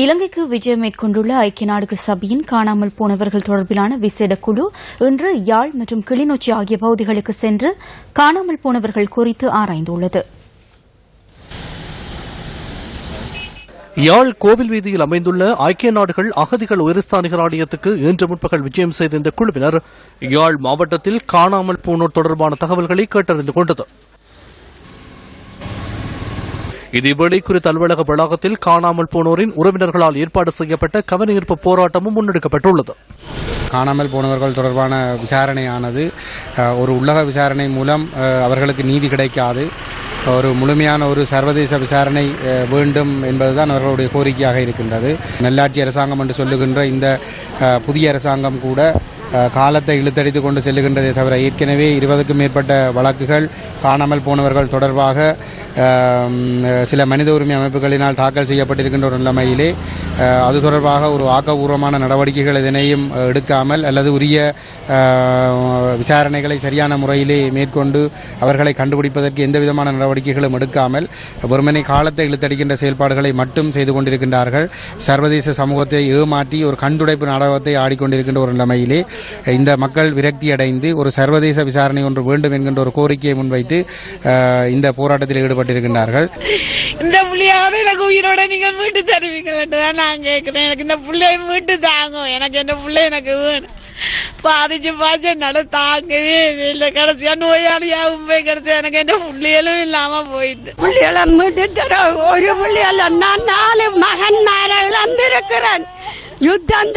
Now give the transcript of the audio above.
இலங்கைக்கு விஜயம் மேற்கொண்டுள்ள ஐக்கிய நாடுகள் சபையின் காணாமல் போனவர்கள் தொடர்பிலான விசேட குழு இன்று யாழ் மற்றும் கிளிநொச்சி ஆகிய பகுதிகளுக்கு சென்று காணாமல் போனவர்கள் குறித்து ஆராய்ந்துள்ளது. யாழ் கோவில் வீதியில் அமைந்துள்ள ஐக்கிய நாடுகள் அகதிகள் உயர்ஸ்தானிகர் ஆலயத்துக்கு இன்று முற்பகல் விஜயம் செய்த இந்த குழுவினர் யாழ் மாவட்டத்தில் காணாமல் போனோர் தொடர்பான தகவல்களை கேட்டறிந்து கொண்டது. இதேவேளை குறித்த அலுவலக வளாகத்தில் காணாமல் போனோரின் உறவினர்களால் ஏற்பாடு செய்யப்பட்ட கவனஈர்ப்பு போராட்டமும் முன்னெடுக்கப்பட்டுள்ளது. காணாமல் போனவர்கள் தொடர்பான விசாரணையானது ஒரு உள்ளக விசாரணை மூலம் அவர்களுக்கு நீதி கிடைக்காது, ஒரு முழுமையான ஒரு சர்வதேச விசாரணை வேண்டும் என்பதுதான் அவர்களுடைய கோரிக்கையாக இருக்கின்றது. நல்லாட்சி அரசாங்கம் என்று சொல்லுகின்ற இந்த புதிய அரசாங்கம் கூட காலத்தை இழுத்தடித்துக் கொண்டு செல்லுகின்றதை தவிர ஏற்கனவே 20க்கும் மேற்பட்ட வழக்குகள் காணாமல் போனவர்கள் தொடர்பாக சில மனித உரிமை அமைப்புகளினால் தாக்கல் செய்யப்பட்டிருக்கின்ற ஒரு நிலைமையிலே அது தொடர்பாக ஒரு ஆக்கப்பூர்வமான நடவடிக்கைகள் எதனையும் எடுக்காமல் அல்லது உரிய விசாரணைகளை சரியான முறையிலே மேற்கொண்டு அவர்களை கண்டுபிடிப்பதற்கு எந்தவிதமான நடவடிக்கைகளும் எடுக்காமல் வெறுமனே காலத்தை இழுத்தடிக்கின்ற செயல்பாடுகளை மட்டும் செய்து கொண்டிருக்கின்றார்கள். சர்வதேச சமூகத்தை ஏமாற்றி ஒரு கண்டுடைப்பு நாடகத்தை ஆடிக்கொண்டிருக்கின்ற ஒரு நிலைமையிலே இந்த மக்கள் விரக்தியடைந்து ஒரு சர்வதேச விசாரணை ஒன்று வேண்டும் என்கின்ற ஒரு கோரிக்கையை முன்வைத்து இந்த போராட்டத்தில் ஈடுபட்டிருக்கின்றார்கள். இந்த புள்ளையாவது எனக்கு உயிரோட நீங்கள் மீட்டு தருவீங்கன்னு நான் கேட்கிறேன். எனக்கு இந்த பிள்ளைய மீட்டு தாங்கும், எனக்கு இந்த பிள்ளை எனக்கு வேணும். பாதிச்சு நட தாங்கவே இல்லை. கடைசியா நோயாளியாகவும் போய் கடைசியா எனக்கு என்ன புள்ளிகளும் இல்லாம போயிட்டு புள்ளிகளை மீட்டு தர ஒரு புள்ளிகள் நான் 4 மகன்மாரை இழந்திருக்கிறேன். யுத்தம்